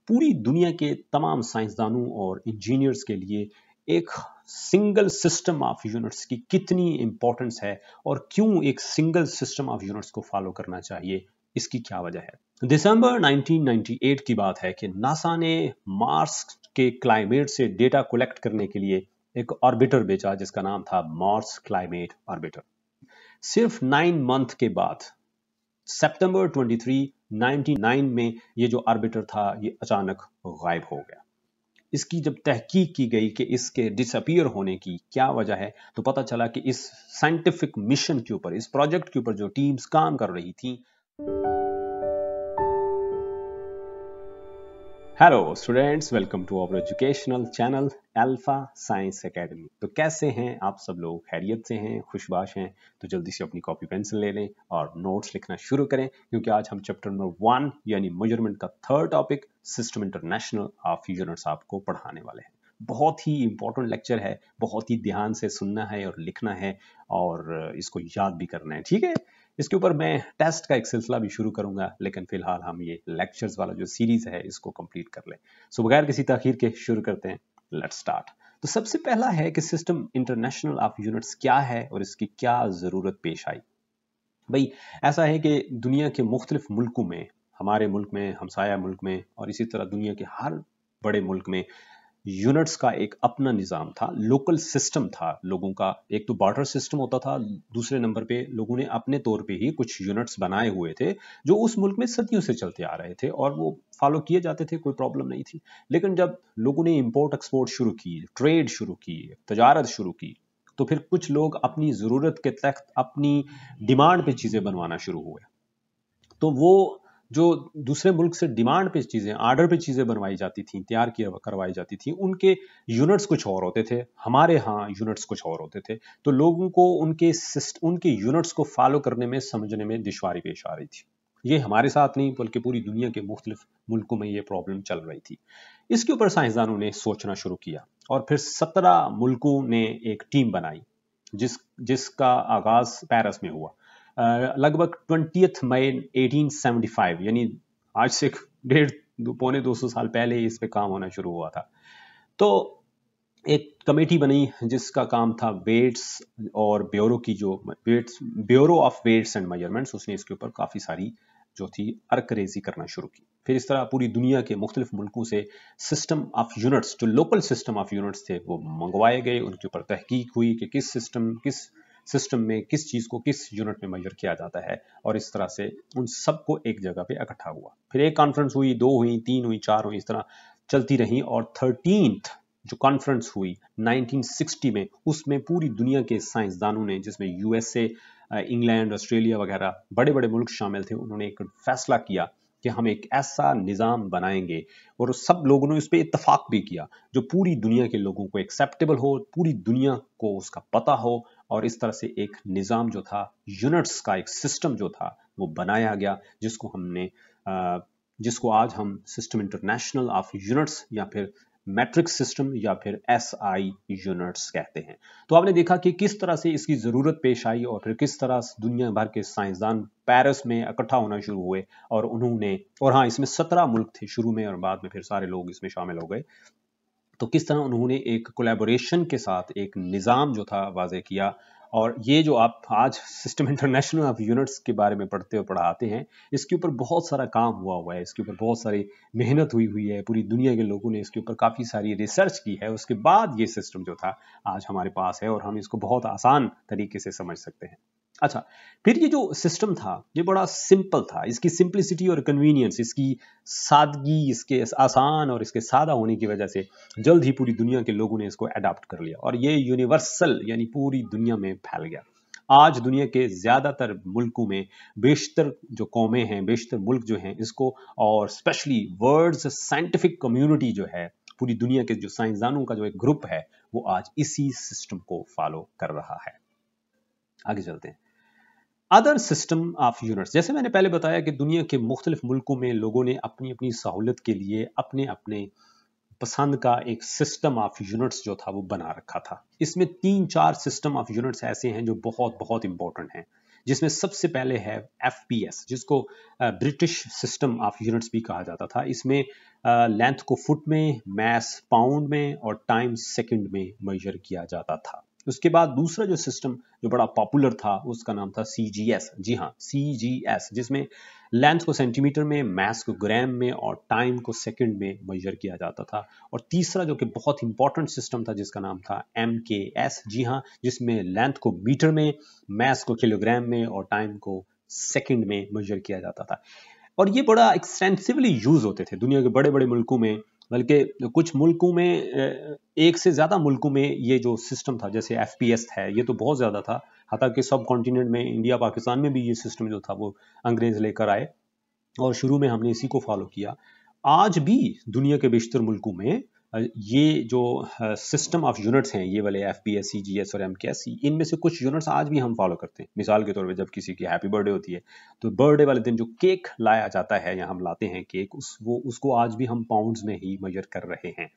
पूरी दुनिया के तमाम साइंसदानों और इंजीनियर्स के लिए एक सिंगल सिस्टम ऑफ यूनिट्स की कितनी इंपॉर्टेंस है और क्यों एक सिंगल सिस्टम ऑफ यूनिट्स को फॉलो करना चाहिए, इसकी क्या वजह है। दिसंबर 1998 की बात है कि नासा ने मार्स के क्लाइमेट से डेटा कलेक्ट करने के लिए एक ऑर्बिटर भेजा जिसका नाम था मार्स क्लाइमेट ऑर्बिटर। सिर्फ 9 मंथ के बाद सितंबर 23, 1999 में ये जो ऑर्बिटर था ये अचानक गायब हो गया। इसकी जब तहकीक की गई कि इसके डिसअपीयर होने की क्या वजह है, तो पता चला कि इस साइंटिफिक मिशन के ऊपर, इस प्रोजेक्ट के ऊपर जो टीम्स काम कर रही थी। Hello students, welcome to our educational channel Alpha Science Academy. तो कैसे हैं आप सब लोग? खैरियत से हैं, खुशबाश हैं? तो जल्दी से अपनी कॉपी पेंसिल ले लें और नोट्स लिखना शुरू करें, क्योंकि आज हम चैप्टर नंबर 1 यानी मेजरमेंट का third topic system international of units आपको पढ़ाने वाले हैं। बहुत ही इंपॉर्टेंट लेक्चर है, बहुत ही ध्यान से सुनना है और लिखना है और इसको याद भी करना है, ठीक है। इसके ऊपर मैं टेस्ट का एक सिलसिला भी शुरू करूंगा, लेकिन फिलहाल हम ये लेक्चर्स वाला जो सीरीज है इसको कंप्लीट कर लें। सो बगैर किसी ताखीर के शुरू करते हैं, लेट्स स्टार्ट। तो सबसे पहला है कि सिस्टम इंटरनेशनल ऑफ यूनिट्स क्या है और इसकी क्या जरूरत पेश आई। भाई ऐसा है कि दुनिया के मुख्तलिफ मुल्कों में, हमारे मुल्क में, हमसाया मुल्क में और इसी तरह दुनिया के हर बड़े मुल्क में यूनिट्स का एक अपना निज़ाम था, लोकल सिस्टम था लोगों का। एक तो बार्टर सिस्टम होता था, दूसरे नंबर पे लोगों ने अपने तौर पे ही कुछ यूनिट्स बनाए हुए थे जो उस मुल्क में सदियों से चलते आ रहे थे और वो फॉलो किए जाते थे, कोई प्रॉब्लम नहीं थी। लेकिन जब लोगों ने इंपोर्ट एक्सपोर्ट शुरू की, ट्रेड शुरू की, तजारत शुरू की, तो फिर कुछ लोग अपनी ज़रूरत के तहत अपनी डिमांड पे चीज़ें बनवाना शुरू हुए। तो वो जो दूसरे मुल्क से डिमांड पे चीज़ें, आर्डर पे चीज़ें बनवाई जाती थी, तैयार किया करवाई जाती थी, उनके यूनिट्स कुछ और होते थे, हमारे यहाँ यूनिट्स कुछ और होते थे। तो लोगों को उनके यूनिट्स को फॉलो करने में, समझने में दुश्वारी पेश आ रही थी। ये हमारे साथ नहीं बल्कि पूरी दुनिया के मुख्तलिफ मुल्कों में ये प्रॉब्लम चल रही थी। इसके ऊपर साइंसदानों ने सोचना शुरू किया और फिर 17 मुल्कों ने एक टीम बनाई जिसका आगाज पेरिस में हुआ लगभग 20 मई 1875, यानी आज से पौने 200 साल पहले इस पे काम होना शुरू हुआ था। तो एक कमेटी बनी जिसका काम था वेट्स और ब्यूरो की, जो bureau of weights and measurements, उसने इसके ऊपर काफ़ी सारी जो थी अर्करेजी करना शुरू की। फिर इस तरह पूरी दुनिया के मुख्तलिफ मुल्कों से सिस्टम ऑफ यूनिट्स, जो लोकल सिस्टम ऑफ यूनिट्स थे, वो मंगवाए गए। उनके ऊपर तहकीक हुई कि किस सिस्टम में किस चीज़ को किस यूनिट में मेजर किया जाता है, और इस तरह से उन सबको एक जगह पे इकट्ठा हुआ। फिर एक कॉन्फ्रेंस हुई, 2 हुई, 3 हुई, 4 हुई, इस तरह चलती रही। और 13th जो कॉन्फ्रेंस हुई 1960 में, उसमें पूरी दुनिया के साइंसदानों ने, जिसमें यूएसए, इंग्लैंड, ऑस्ट्रेलिया वगैरह बड़े बड़े मुल्क शामिल थे, उन्होंने एक फैसला किया कि हम एक ऐसा निज़ाम बनाएंगे, और सब लोगों ने उस पर इत्तफाक भी किया जो पूरी दुनिया के लोगों को एक्सेप्टेबल हो, पूरी दुनिया को उसका पता हो। और इस तरह से एक निज़ाम जो था, यूनिट्स का एक सिस्टम जो था, वो बनाया गया, जिसको आज हम सिस्टम इंटरनेशनल ऑफ यूनिट्स या फिर मैट्रिक्स सिस्टम या फिर SI यूनिट्स कहते हैं। तो आपने देखा कि किस तरह से इसकी ज़रूरत पेश आई और फिर किस तरह दुनिया भर के साइंसदान पेरिस में इकट्ठा होना शुरू हुए, और हाँ, इसमें 17 मुल्क थे शुरू में और बाद में फिर सारे लोग इसमें शामिल हो गए। तो किस तरह उन्होंने एक कोलैबोरेशन के साथ एक निज़ाम जो था वाज़े किया। और ये जो आप आज सिस्टम इंटरनेशनल ऑफ यूनिट्स के बारे में पढ़ते और पढ़ाते हैं, इसके ऊपर बहुत सारा काम हुआ है, इसके ऊपर बहुत सारी मेहनत हुई है, पूरी दुनिया के लोगों ने इसके ऊपर काफ़ी सारी रिसर्च की है। उसके बाद ये सिस्टम जो था आज हमारे पास है और हम इसको बहुत आसान तरीके से समझ सकते हैं। अच्छा, फिर ये जो सिस्टम था ये बड़ा सिंपल था। इसकी सिंप्लिसिटी और कन्वीनियंस, इसकी सादगी, इसके आसान और इसके सादा होने की वजह से जल्द ही पूरी दुनिया के लोगों ने इसको अडॉप्ट कर लिया और ये यूनिवर्सल यानी पूरी दुनिया में फैल गया। आज दुनिया के ज़्यादातर मुल्कों में बेशतर जो कौमें हैं, बेशतर मुल्क जो हैं, इसको, और स्पेशली वर्ल्ड्स साइंटिफिक कम्युनिटी जो है, पूरी दुनिया के जो साइंसदानों का जो एक ग्रुप है, वो आज इसी सिस्टम को फॉलो कर रहा है। आगे चलते हैं। अदर सिस्टम ऑफ यूनिट्स, जैसे मैंने पहले बताया कि दुनिया के मुख्तलिफ मुल्कों में लोगों ने अपनी अपनी सहूलत के लिए अपने अपने पसंद का एक सिस्टम ऑफ यूनिट्स जो था वो बना रखा था। इसमें 3-4 सिस्टम ऑफ यूनिट्स ऐसे हैं जो बहुत बहुत इंपॉर्टेंट हैं, जिसमें सबसे पहले है FPS, जिसको ब्रिटिश सिस्टम ऑफ यूनिट्स भी कहा जाता था। इसमें लेंथ को फुट में, मैस पाउंड में और टाइम सेकंड में मेजर किया जाता था। उसके बाद दूसरा जो सिस्टम जो बड़ा पॉपुलर था उसका नाम था CGS। जी हाँ, CGS, जिसमें लेंथ को सेंटीमीटर में, मैस को ग्राम में और टाइम को सेकंड में मेजर किया जाता था। और तीसरा जो कि बहुत इंपॉर्टेंट सिस्टम था जिसका नाम था MKS। जी हाँ, जिसमें लेंथ को मीटर में, मैस को किलोग्राम में और टाइम को सेकंड में मेजर किया जाता था। और ये बड़ा एक्सटेंसिवली यूज होते थे दुनिया के बड़े बड़े मुल्कों में, बल्कि कुछ मुल्कों में, एक से ज़्यादा मुल्कों में ये जो सिस्टम था, जैसे FPS है, ये तो बहुत ज़्यादा था। हालांकि सब कॉन्टिनेंट में, इंडिया पाकिस्तान में भी ये सिस्टम जो था वो अंग्रेज़ लेकर आए और शुरू में हमने इसी को फॉलो किया। आज भी दुनिया के बेशतर मुल्कों में ये जो सिस्टम ऑफ यूनिट्स हैं, ये वाले FPS, CGS और MKS, इनमें से कुछ यूनिट्स आज भी हम फॉलो करते हैं। मिसाल के तौर पे जब किसी की हैप्पी बर्थडे होती है तो बर्थडे वाले दिन जो केक लाया जाता है या हम लाते हैं केक, उसको आज भी हम पाउंड्स में ही मेजर कर रहे हैं।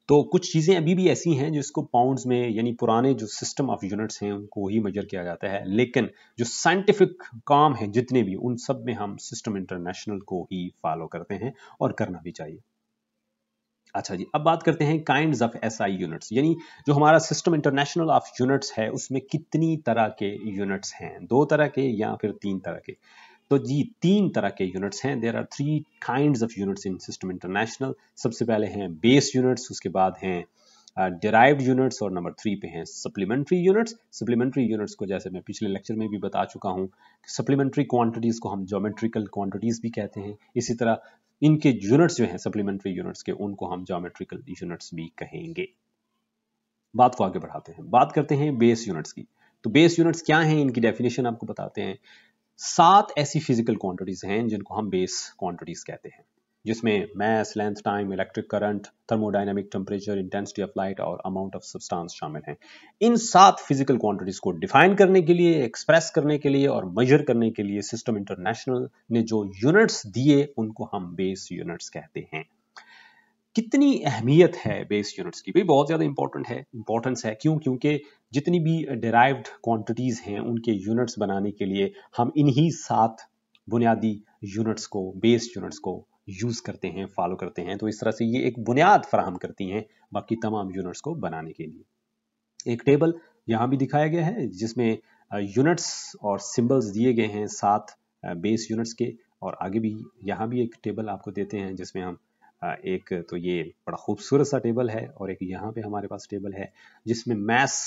तो कुछ चीज़ें अभी भी ऐसी हैं जिसको पाउंड्स में, यानी पुराने जो सिस्टम ऑफ यूनिट्स हैं उनको ही मेजर किया जाता है, लेकिन जो साइंटिफिक काम है जितने भी, उन सब में हम सिस्टम इंटरनेशनल को ही फॉलो करते हैं और करना भी चाहिए। अच्छा जी, अब बात करते हैं काइंड्स ऑफ SI यूनिट्स, यानी जो हमारा सिस्टम इंटरनेशनल ऑफ यूनिट्स है उसमें कितनी तरह के यूनिट्स हैं, 2 तरह के या फिर 3 तरह के। तो जी 3 तरह के यूनिट्स हैं। There are 3 kinds of units in System International. सबसे पहले हैं बेस यूनिट्स, उसके बाद हैं डिराइव्ड यूनिट्स और नंबर 3 पे हैं सप्लीमेंट्री यूनिट्स। सप्लीमेंट्री यूनिट्स को जैसे मैं पिछले लेक्चर में भी बता चुका हूँ, सप्लीमेंट्री क्वांटिटीज को हम ज्योमेट्रिकल क्वांटिटीज भी कहते हैं। इसी तरह इनके यूनिट्स जो हैं सप्लीमेंट्री यूनिट्स के, उनको हम ज्योमेट्रिकल यूनिट्स भी कहेंगे। बात को आगे बढ़ाते हैं, बात करते हैं बेस यूनिट्स की। तो बेस यूनिट्स क्या हैं, इनकी डेफिनेशन आपको बताते हैं। 7 ऐसी फिजिकल क्वांटिटीज हैं जिनको हम बेस क्वांटिटीज कहते हैं, जिसमें mass, length, time, electric current, thermodynamic, temperature, intensity of light और अमाउंट ऑफ सब्सटेंस शामिल हैं। इन 7 फिजिकल क्वांटिटीज को डिफाइन करने के लिए, एक्सप्रेस करने के लिए और मेजर करने के लिए सिस्टम इंटरनेशनल ने जो यूनिट्स दिए उनको हम बेस यूनिट्स कहते हैं। कितनी अहमियत है बेस यूनिट्स की? भाई बहुत ज़्यादा इंपॉर्टेंस है। क्यों? क्योंकि जितनी भी डिराइव्ड क्वांटिटीज़ हैं उनके यूनिट्स बनाने के लिए हम इन्हीं 7 बुनियादी यूनिट्स को, बेस यूनिट्स को यूज़ करते हैं, फॉलो करते हैं। तो इस तरह से ये एक बुनियाद फराहम करती हैं बाकी तमाम यूनिट्स को बनाने के लिए। एक टेबल यहाँ भी दिखाया गया है जिसमें यूनिट्स और सिंबल्स दिए गए हैं 7 बेस यूनिट्स के, और आगे भी यहाँ भी एक टेबल आपको देते हैं जिसमें हम एक तो ये बड़ा खूबसूरत सा टेबल है और एक यहाँ पे हमारे पास टेबल है जिसमें मैस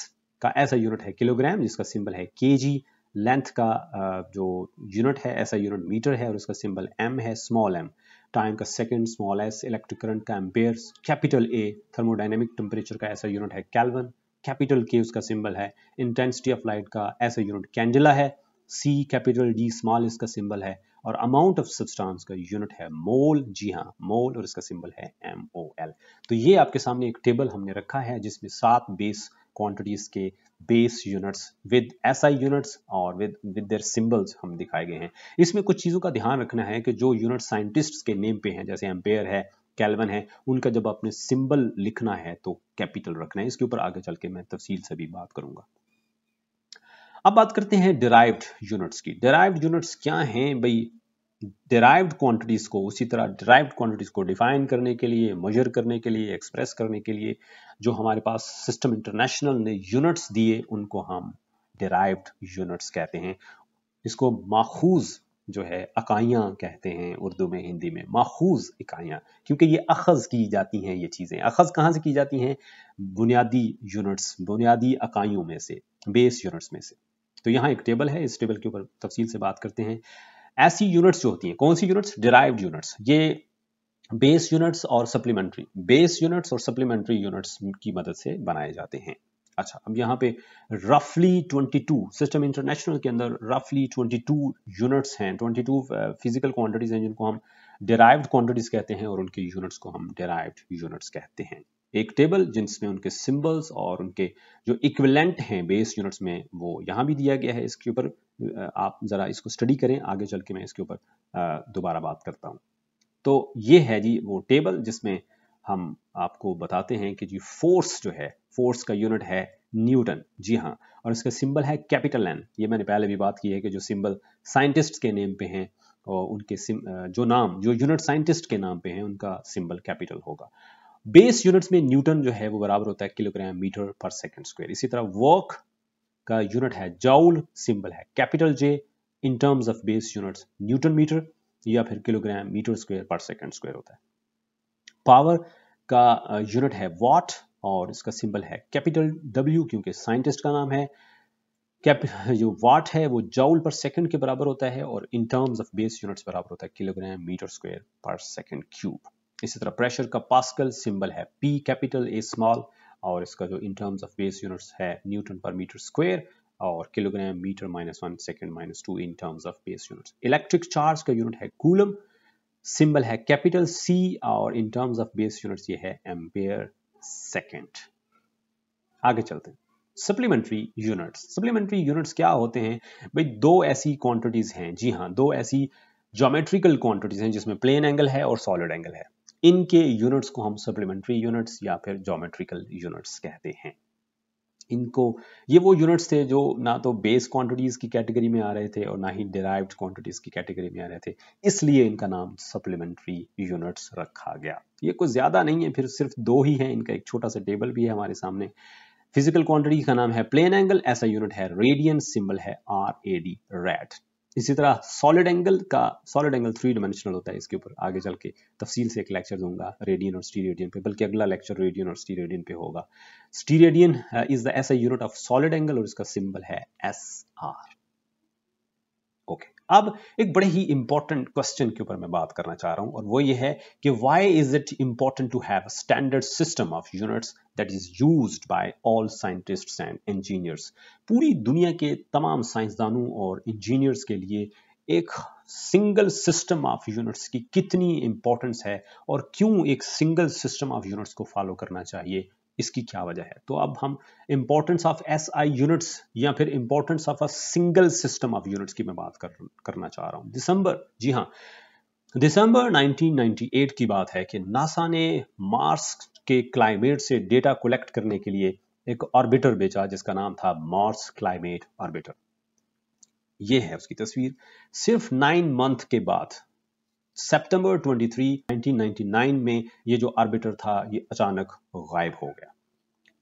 का ऐसा यूनिट है किलोग्राम, जिसका सिंबल है kg। लेंथ का जो यूनिट है ऐसा यूनिट मीटर है और उसका सिंबल m है, स्मॉल m। टाइम का second, small s। Electric current का ampere, capital A। Thermodynamic temperature का ऐसा यूनिट है केल्विन, कैपिटल K उसका सिंबल है। इंटेंसिटी ऑफ लाइट का ऐसा यूनिट कैंडेला है, C कैपिटल D, स्मॉल इसका सिंबल है। और अमाउंट ऑफ सब्सटेंस का यूनिट है मोल, जी हाँ मोल, और इसका सिंबल है MOL। तो ये आपके सामने एक टेबल हमने रखा है जिसमें 7 बेस क्वांटिटीज के base units with SI units और विद देयर सिंबल्स हम दिखाए गए हैं। इसमें कुछ चीज़ों का ध्यान रखना है कि जो यूनिट साइंटिस्ट्स के नेम पे हैं, जैसे एम्पेयर है, केल्विन है, उनका जब आपने सिंबल लिखना है तो कैपिटल रखना है। इसके ऊपर आगे चल के मैं तफसील से भी बात करूंगा। अब बात करते हैं डिराइव्ड यूनिट्स की। डिराइव्ड यूनिट्स क्या हैं भाई? डिराइव्ड क्वांटिटीज को, उसी तरह डिराइव्ड क्वांटिटीज को डिफाइन करने के लिए, मेजर करने के लिए, एक्सप्रेस करने के लिए जो हमारे पास सिस्टम इंटरनेशनल ने यूनिट्स दिए उनको हम डिराइव्ड यूनिट्स कहते हैं। इसको माखूज जो है इकाइयां कहते हैं उर्दू में, हिंदी में माखूज इकाइयां, क्योंकि ये अखज की जाती हैं। ये चीजें अखज कहाँ से की जाती हैं? बुनियादी यूनिट्स, बुनियादी इकाइयों में से, बेस यूनिट्स में से। तो यहाँ एक टेबल है, इस टेबल के ऊपर तफसील से बात करते हैं। ऐसी यूनिट्स जो होती हैं, कौन सी यूनिट्स? Derived units. ये बेस यूनिट्स और सप्लीमेंट्री, बेस यूनिट्स और सप्लीमेंट्री यूनिट्स की मदद से बनाए जाते हैं। अच्छा, अब यहाँ पे रफली 22, सिस्टम इंटरनेशनल के अंदर रफली 22 यूनिट्स हैं, 22 फिजिकल क्वांटिटीज हैं जिनको हम डिराइव्ड क्वांटिटीज कहते हैं और उनके यूनिट्स को हम डिराइव्ड यूनिट्स कहते हैं। एक टेबल जिसमें उनके सिंबल्स और उनके जो इक्विवेलेंट हैं बेस यूनिट्स में वो यहाँ भी दिया गया है। इसके ऊपर आप जरा इसको स्टडी करें, आगे चल के मैं इसके ऊपर दोबारा बात करता हूँ। तो ये है जी वो टेबल जिसमें हम आपको बताते हैं कि जी फोर्स जो है, फोर्स का यूनिट है न्यूटन, जी हाँ। और इसका सिंबल है कैपिटल एन। ये मैंने पहले भी बात की है कि जो सिंबल साइंटिस्ट के नेम पे हैं और उनके जो यूनिट साइंटिस्ट के नाम पे हैं उनका सिंबल कैपिटल होगा। बेस यूनिट्स में न्यूटन जो है वो बराबर होता है किलोग्राम मीटर पर सेकंड स्क्वायर। इसी तरह वर्क का यूनिट है जॉउल, सिंबल है capital J. In terms of base units newton metre या फिर किलोग्राम मीटर स्क्वायर पर सेकंड स्क्वायर होता है। पावर का यूनिट है वॉट और इसका सिंबल है कैपिटल डब्ल्यू क्योंकि साइंटिस्ट का नाम है। जो वाट है वो जॉउल पर सेकंड के बराबर होता है और in terms of base units बराबर होता है किलोग्राम मीटर स्क्वायर पर सेकंड क्यूब। इसी तरह प्रेशर का पास्कल, सिंबल है पी कैपिटल ए स्मॉल और इसका जो in terms of base units है न्यूटन पर मीटर स्क्वायर और kilogram metre -1 second -2 in terms of base units. Electric charge का यूनिट है कूलम, सिंबल है कैपिटल सी और in terms of base units ये है एम्पेयर सेकंड। आगे चलते हैं। Supplementary units. सप्लीमेंट्री यूनिट्स क्या होते हैं भाई? दो ऐसी क्वांटिटीज हैं, जी हाँ, दो ऐसी ज्योमेट्रिकल क्वांटिटीज हैं जिसमें प्लेन एंगल है और सॉलिड एंगल है। इनके यूनिट्स को हम सप्लीमेंट्री यूनिट्स या फिर ज्योमेट्रिकल यूनिट्स कहते हैं। इनको ये वो यूनिट्स थे जो ना तो बेस क्वांटिटीज की कैटेगरी में आ रहे थे और ना ही डिराइव्ड क्वांटिटीज की कैटेगरी में आ रहे थे, इसलिए इनका नाम सप्लीमेंट्री यूनिट्स रखा गया। ये कुछ ज्यादा नहीं है, फिर सिर्फ दो ही है। इनका एक छोटा सा टेबल भी है हमारे सामने। फिजिकल क्वांटिटी का नाम है प्लेन एंगल, ऐसा यूनिट है रेडियन, सिंबल है RAD रेड। इसी तरह सॉलिड एंगल 3 डायमेंशनल होता है। इसके ऊपर आगे चल के तफसील से एक लेक्चर दूंगा रेडियन और स्टीरेडियन पे, बल्कि अगला लेक्चर रेडियन और स्टीरेडियन पे होगा। स्टीरेडियन इज द ऐसा यूनिट ऑफ सॉलिड एंगल और इसका सिंबल है SR। ओके, अब एक बड़े ही इंपॉर्टेंट क्वेश्चन के ऊपर मैं बात करना चाह रहा हूं और वो ये है कि why is it important to have a standard system of units that is used by all scientists and engineers. पूरी दुनिया के तमाम साइंसदानों और इंजीनियर्स के लिए एक सिंगल सिस्टम ऑफ यूनिट्स की कितनी इंपॉर्टेंस है और क्यों एक सिंगल सिस्टम ऑफ यूनिट्स को फॉलो करना चाहिए, इसकी क्या वजह है। तो अब हम इंपॉर्टेंस ऑफ SI यूनिट्स या फिर importance of a single system of units की मैं बात करना चाह रहा हूं। दिसंबर 1998 की बात है कि नासा ने मार्स के क्लाइमेट से डेटा कलेक्ट करने के लिए एक ऑर्बिटर भेजा जिसका नाम था मार्स क्लाइमेट ऑर्बिटर। ये है उसकी तस्वीर। सिर्फ 9 मंथ के बाद सितंबर 23, 1999 में ये जो ऑर्बिटर था ये अचानक गायब हो गया।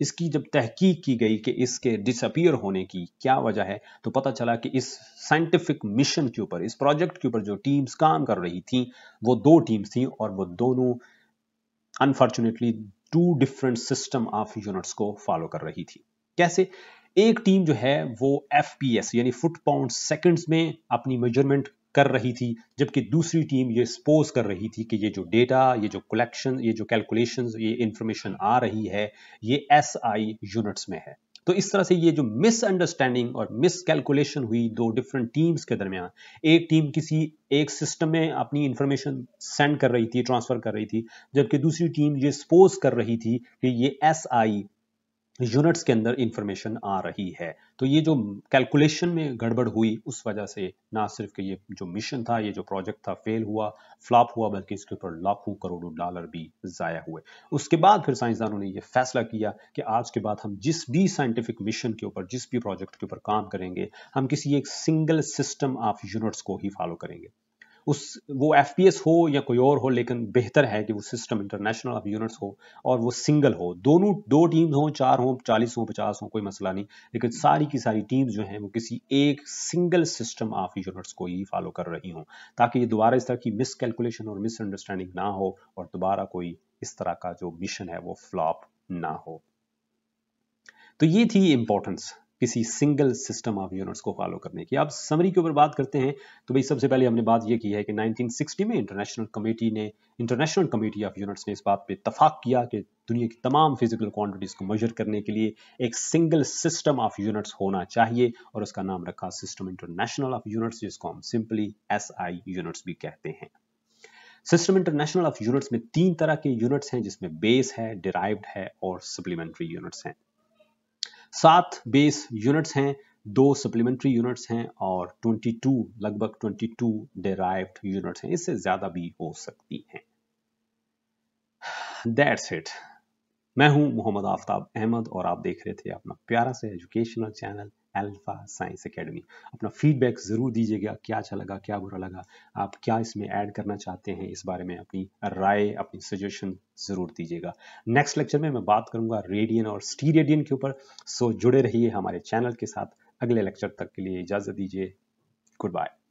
इसकी जब तहकीक की गई कि इसके डिसअपीयर होने की क्या वजह है, तो पता चला कि इस साइंटिफिक मिशन के ऊपर, इस प्रोजेक्ट के ऊपर जो टीम्स काम कर रही थी वो 2 टीम्स थी और वो दोनों unfortunately 2 different system of units को फॉलो कर रही थी। कैसे? एक टीम जो है वो FPS यानी फुट पाउंड सेकंड्स में अपनी मेजरमेंट कर रही थी, जबकि दूसरी टीम ये सपोज कर रही थी कि ये जो डेटा, ये जो कलेक्शन, ये जो कैलकुलेशंस, ये इंफॉर्मेशन आ रही है ये SI यूनिट्स में है। तो इस तरह से ये जो मिसअंडरस्टैंडिंग और मिसकैलकुलेशन हुई 2 डिफरेंट टीम्स के दरमियान, एक टीम किसी एक सिस्टम में अपनी इंफॉर्मेशन सेंड कर रही थी, ट्रांसफर कर रही थी, जबकि दूसरी टीम ये सपोज कर रही थी कि ये SI यूनिट्स के अंदर इंफॉर्मेशन आ रही है। तो ये जो कैलकुलेशन में गड़बड़ हुई उस वजह से ना सिर्फ कि ये जो मिशन था, ये जो प्रोजेक्ट था फेल हुआ, फ्लॉप हुआ, बल्कि इसके ऊपर लाखों करोड़ों डॉलर भी जाया हुए। उसके बाद फिर साइंसदानों ने ये फैसला किया कि आज के बाद हम जिस भी साइंटिफिक मिशन के ऊपर, जिस भी प्रोजेक्ट के ऊपर काम करेंगे, हम किसी एक सिंगल सिस्टम ऑफ यूनिट्स को ही फॉलो करेंगे। वो FPS हो या कोई और हो, लेकिन बेहतर है कि वो सिस्टम इंटरनेशनल ऑफ यूनिट्स हो और वो सिंगल हो। दोनों 2 टीम हो, 4 हो, 40 हो, 50 हो, कोई मसला नहीं, लेकिन सारी की सारी टीम्स जो हैं वो किसी एक सिंगल सिस्टम ऑफ यूनिट्स को ही फॉलो कर रही हों, ताकि ये दोबारा इस तरह की मिसकैलकुलेशन और मिसअंडरस्टैंडिंग ना हो और दोबारा कोई इस तरह का जो मिशन है वो फ्लॉप ना हो। तो ये थी इंपॉर्टेंस किसी सिंगल सिस्टम ऑफ यूनिट्स को फॉलो करने की। अब समरी के ऊपर बात करते हैं तो भाई सबसे पहले हमने बात ये की है कि 1960 में इंटरनेशनल कमेटी ऑफ यूनिट्स ने इस बात पे इत्तफाक किया कि दुनिया की तमाम फिजिकल क्वांटिटीज को मेजर करने के लिए एक सिंगल सिस्टम ऑफ यूनिट्स होना चाहिए और उसका नाम रखा सिस्टम इंटरनेशनल ऑफ यूनिट्स, जिसको हम सिंपली SI यूनिट्स भी कहते हैं। सिस्टम इंटरनेशनल ऑफ यूनिट्स में 3 तरह के यूनिट्स हैं, जिसमें बेस है, डिराइव्ड है और सप्लीमेंट्री यूनिट्स हैं। 7 बेस यूनिट्स हैं, 2 सप्लीमेंट्री यूनिट्स हैं और लगभग 22 डिराइव्ड यूनिट्स हैं। इससे ज्यादा भी हो सकती हैं। That's it. मैं हूं मोहम्मद आफ्ताब अहमद और आप देख रहे थे अपना प्यारा सा educational channel Alpha Science academy. अपना फीडबैक ज़रूर दीजिएगा, क्या अच्छा लगा, क्या बुरा लगा, आप क्या इसमें ऐड करना चाहते हैं, इस बारे में अपनी राय, अपनी सजेशन ज़रूर दीजिएगा। नेक्स्ट लेक्चर में मैं बात करूंगा रेडियन और स्टीरेडियन के ऊपर। सो जुड़े रहिए हमारे चैनल के साथ। अगले लेक्चर तक के लिए इजाज़त दीजिए। Good bye.